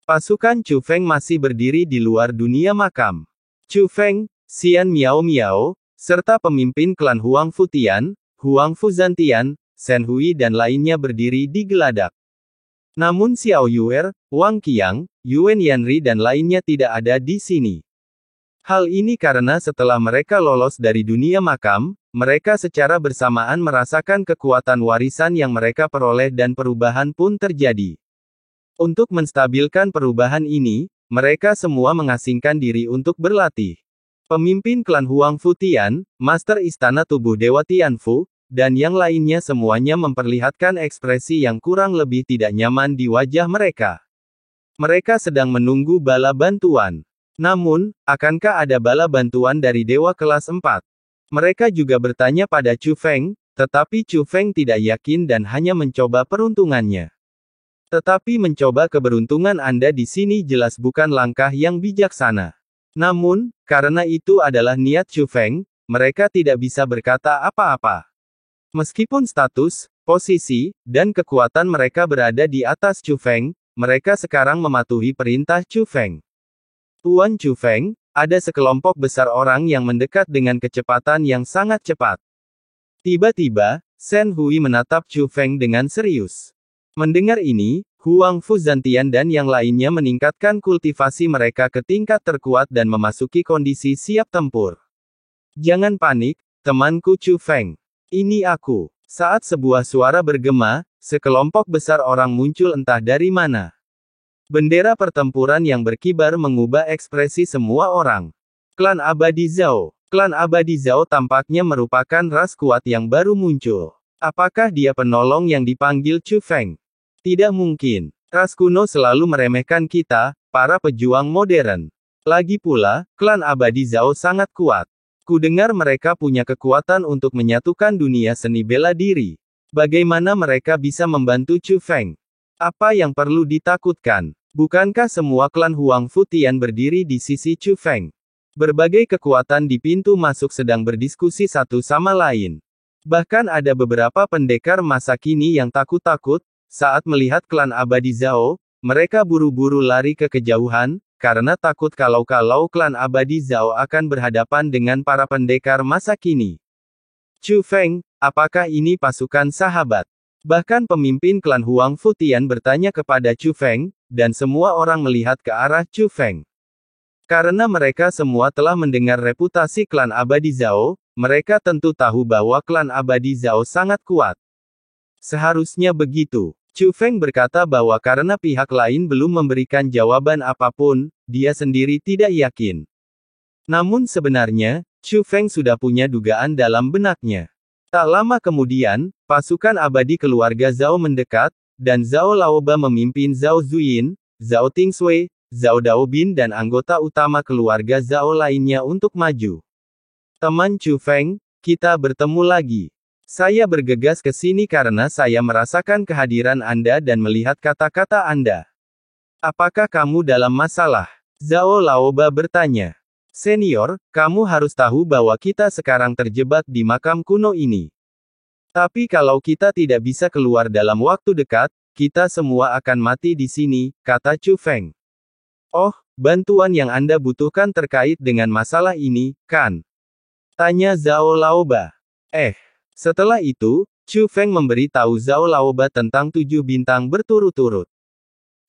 Pasukan Chu Feng masih berdiri di luar dunia makam. Chu Feng, Xian Miao Miao, serta pemimpin klan Huang Futian, Huang Fuzantian, Shen Hui dan lainnya berdiri di geladak. Namun Xiao Yuer, Wang Qiang, Yuan Yanri dan lainnya tidak ada di sini. Hal ini karena setelah mereka lolos dari dunia makam, mereka secara bersamaan merasakan kekuatan warisan yang mereka peroleh dan perubahan pun terjadi. Untuk menstabilkan perubahan ini, mereka semua mengasingkan diri untuk berlatih. Pemimpin klan Huang Futian, Master Istana Tubuh Dewa Tianfu, dan yang lainnya semuanya memperlihatkan ekspresi yang kurang lebih tidak nyaman di wajah mereka. Mereka sedang menunggu bala bantuan. Namun, akankah ada bala bantuan dari Dewa kelas 4? Mereka juga bertanya pada Chu Feng, tetapi Chu Feng tidak yakin dan hanya mencoba peruntungannya. Tetapi mencoba keberuntungan Anda di sini jelas bukan langkah yang bijaksana. Namun, karena itu adalah niat Chu Feng, mereka tidak bisa berkata apa-apa. Meskipun status, posisi, dan kekuatan mereka berada di atas Chu Feng, mereka sekarang mematuhi perintah Chu Feng. Tuan Chu Feng, ada sekelompok besar orang yang mendekat dengan kecepatan yang sangat cepat. Tiba-tiba, Shen Hui menatap Chu Feng dengan serius. Mendengar ini, Huang Fuzantian dan yang lainnya meningkatkan kultivasi mereka ke tingkat terkuat dan memasuki kondisi siap tempur. Jangan panik, temanku Chu Feng. Ini aku. Saat sebuah suara bergema, sekelompok besar orang muncul entah dari mana. Bendera pertempuran yang berkibar mengubah ekspresi semua orang. Klan Abadi Zhao. Klan Abadi Zhao tampaknya merupakan ras kuat yang baru muncul. Apakah dia penolong yang dipanggil Chu Feng? Tidak mungkin. Ras kuno selalu meremehkan kita, para pejuang modern. Lagi pula, klan Abadi Zhao sangat kuat. Kudengar mereka punya kekuatan untuk menyatukan dunia seni bela diri. Bagaimana mereka bisa membantu Chu Feng? Apa yang perlu ditakutkan? Bukankah semua klan Huang Futian berdiri di sisi Chu Feng? Berbagai kekuatan di pintu masuk sedang berdiskusi satu sama lain. Bahkan ada beberapa pendekar masa kini yang takut-takut, saat melihat klan Abadi Zhao, mereka buru-buru lari ke kejauhan, karena takut kalau klan Abadi Zhao akan berhadapan dengan para pendekar masa kini. Chu Feng, apakah ini pasukan sahabat? Bahkan pemimpin klan Huang Futian bertanya kepada Chu Feng, dan semua orang melihat ke arah Chu Feng. Karena mereka semua telah mendengar reputasi klan Abadi Zhao, mereka tentu tahu bahwa klan Abadi Zhao sangat kuat. Seharusnya begitu. Chu Feng berkata bahwa karena pihak lain belum memberikan jawaban apapun, dia sendiri tidak yakin. Namun sebenarnya, Chu Feng sudah punya dugaan dalam benaknya. Tak lama kemudian, pasukan abadi keluarga Zhao mendekat, dan Zhao Laoba memimpin Zhao Zuyin, Zhao Tingsui, Zhao Daobin dan anggota utama keluarga Zhao lainnya untuk maju. Teman Chu Feng, kita bertemu lagi. Saya bergegas ke sini karena saya merasakan kehadiran Anda dan melihat kata-kata Anda. Apakah kamu dalam masalah? Zhao Laoba bertanya. Senior, kamu harus tahu bahwa kita sekarang terjebak di makam kuno ini. Tapi kalau kita tidak bisa keluar dalam waktu dekat, kita semua akan mati di sini, kata Chu Feng. Oh, bantuan yang Anda butuhkan terkait dengan masalah ini, kan? Tanya Zhao Laoba. Setelah itu, Chu Feng memberi tahu Zhao Laoba tentang 7 bintang berturut-turut.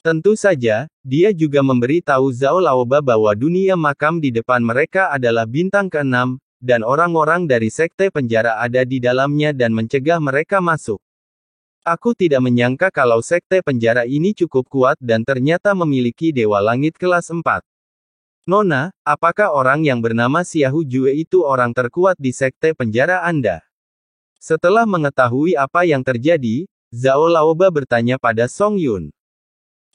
Tentu saja, dia juga memberi tahu Zhao Laoba bahwa dunia makam di depan mereka adalah bintang ke-6, dan orang-orang dari sekte penjara ada di dalamnya dan mencegah mereka masuk. Aku tidak menyangka kalau sekte penjara ini cukup kuat dan ternyata memiliki dewa langit kelas 4. Nona, apakah orang yang bernama Xiahou Jue itu orang terkuat di sekte penjara Anda? Setelah mengetahui apa yang terjadi, Zhao Laoba bertanya pada Song Yun.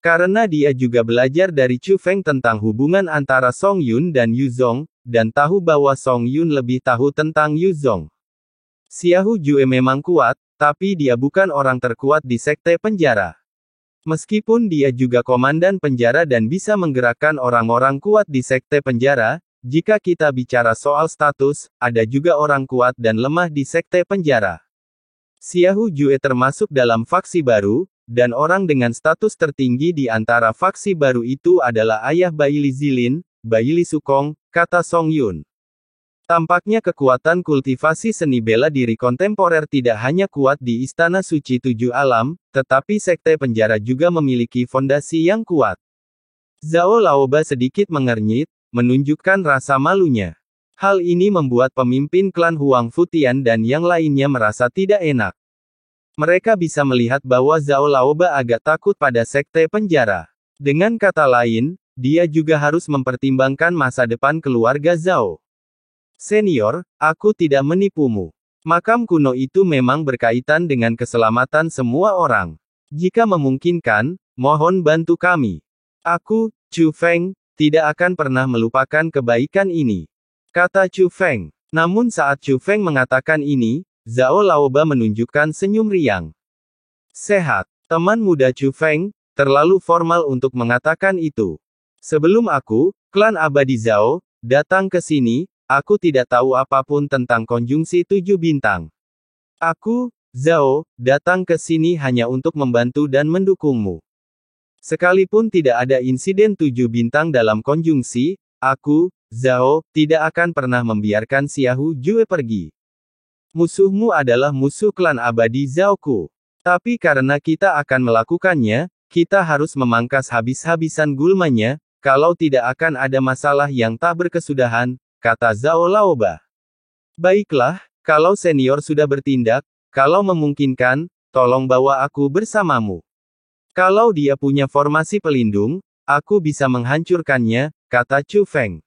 Karena dia juga belajar dari Chu Feng tentang hubungan antara Song Yun dan Yu Zong, dan tahu bahwa Song Yun lebih tahu tentang Yu Zong. Xiahou Jue memang kuat, tapi dia bukan orang terkuat di sekte penjara. Meskipun dia juga komandan penjara dan bisa menggerakkan orang-orang kuat di sekte penjara, jika kita bicara soal status, ada juga orang kuat dan lemah di sekte penjara. Xiahou Jue termasuk dalam faksi baru, dan orang dengan status tertinggi di antara faksi baru itu adalah ayah Baili Zilin, Baili Sukong, kata Song Yun. Tampaknya kekuatan kultivasi seni bela diri kontemporer tidak hanya kuat di Istana Suci Tujuh Alam, tetapi sekte penjara juga memiliki fondasi yang kuat. Zhao Laoba sedikit mengernyit, menunjukkan rasa malunya. Hal ini membuat pemimpin klan Huang Futian dan yang lainnya merasa tidak enak. Mereka bisa melihat bahwa Zhao Laoba agak takut pada sekte penjara. Dengan kata lain, dia juga harus mempertimbangkan masa depan keluarga Zhao. Senior, aku tidak menipumu. Makam kuno itu memang berkaitan dengan keselamatan semua orang. Jika memungkinkan, mohon bantu kami. Aku, Chu Feng, tidak akan pernah melupakan kebaikan ini, kata Chu Feng. Namun saat Chu Feng mengatakan ini, Zhao Laoba menunjukkan senyum riang. Sehat, teman muda Chu Feng, terlalu formal untuk mengatakan itu. Sebelum aku, klan abadi Zhao, datang ke sini, aku tidak tahu apapun tentang konjungsi 7 bintang. Aku, Zhao, datang ke sini hanya untuk membantu dan mendukungmu. Sekalipun tidak ada insiden 7 bintang dalam konjungsi, aku, Zhao, tidak akan pernah membiarkan Xiaohu Jue pergi. Musuhmu adalah musuh klan abadi Zhaoku. Tapi karena kita akan melakukannya, kita harus memangkas habis-habisan gulmanya, kalau tidak akan ada masalah yang tak berkesudahan, kata Zhao Laoba. Baiklah, kalau senior sudah bertindak, kalau memungkinkan, tolong bawa aku bersamamu. Kalau dia punya formasi pelindung, aku bisa menghancurkannya, kata Chu Feng.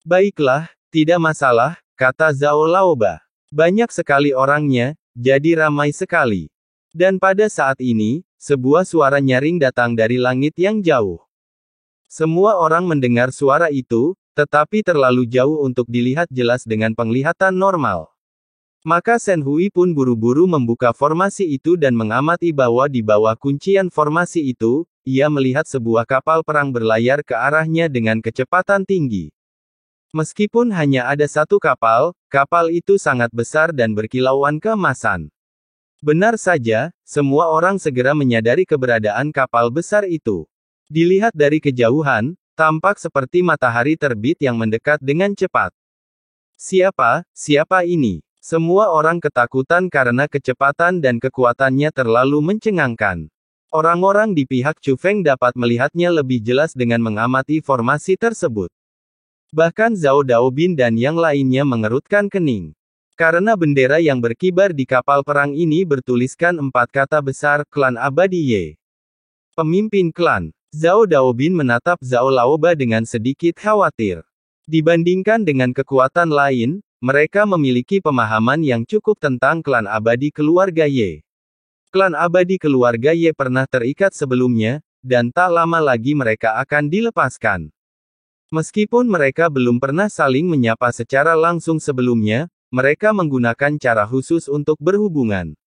Baiklah, tidak masalah, kata Zhao Laoba. Banyak sekali orangnya, jadi ramai sekali. Dan pada saat ini, sebuah suara nyaring datang dari langit yang jauh. Semua orang mendengar suara itu, tetapi terlalu jauh untuk dilihat jelas dengan penglihatan normal. Maka Shen Hui pun buru-buru membuka formasi itu dan mengamati bahwa di bawah kuncian formasi itu, ia melihat sebuah kapal perang berlayar ke arahnya dengan kecepatan tinggi. Meskipun hanya ada satu kapal, kapal itu sangat besar dan berkilauan keemasan. Benar saja, semua orang segera menyadari keberadaan kapal besar itu. Dilihat dari kejauhan, tampak seperti matahari terbit yang mendekat dengan cepat. Siapa ini? Semua orang ketakutan karena kecepatan dan kekuatannya terlalu mencengangkan. Orang-orang di pihak Chu Feng dapat melihatnya lebih jelas dengan mengamati formasi tersebut. Bahkan Zhao Daobin dan yang lainnya mengerutkan kening. Karena bendera yang berkibar di kapal perang ini bertuliskan 4 kata besar, Klan Abadi Ye. Pemimpin klan. Zhao Daobin menatap Zhao Laoba dengan sedikit khawatir. Dibandingkan dengan kekuatan lain, mereka memiliki pemahaman yang cukup tentang klan abadi keluarga Ye. Klan abadi keluarga Ye pernah terikat sebelumnya, dan tak lama lagi mereka akan dilepaskan. Meskipun mereka belum pernah saling menyapa secara langsung sebelumnya, mereka menggunakan cara khusus untuk berhubungan.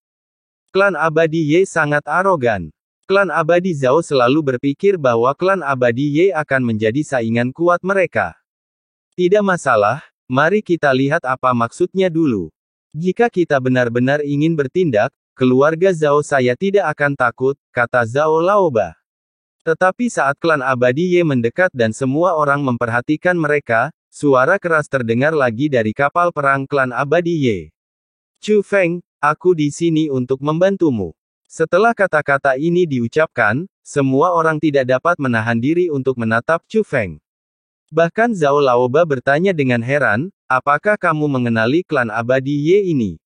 Klan abadi Ye sangat arogan. Klan abadi Zhao selalu berpikir bahwa klan abadi Ye akan menjadi saingan kuat mereka. Tidak masalah, mari kita lihat apa maksudnya dulu. Jika kita benar-benar ingin bertindak, keluarga Zhao saya tidak akan takut, kata Zhao Laoba. Tetapi saat klan abadi Ye mendekat dan semua orang memperhatikan mereka, suara keras terdengar lagi dari kapal perang klan abadi Ye. Chu Feng, aku di sini untuk membantumu. Setelah kata-kata ini diucapkan, semua orang tidak dapat menahan diri untuk menatap Chu Feng. Bahkan Zhao Laoba bertanya dengan heran, apakah kamu mengenali klan abadi Ye ini?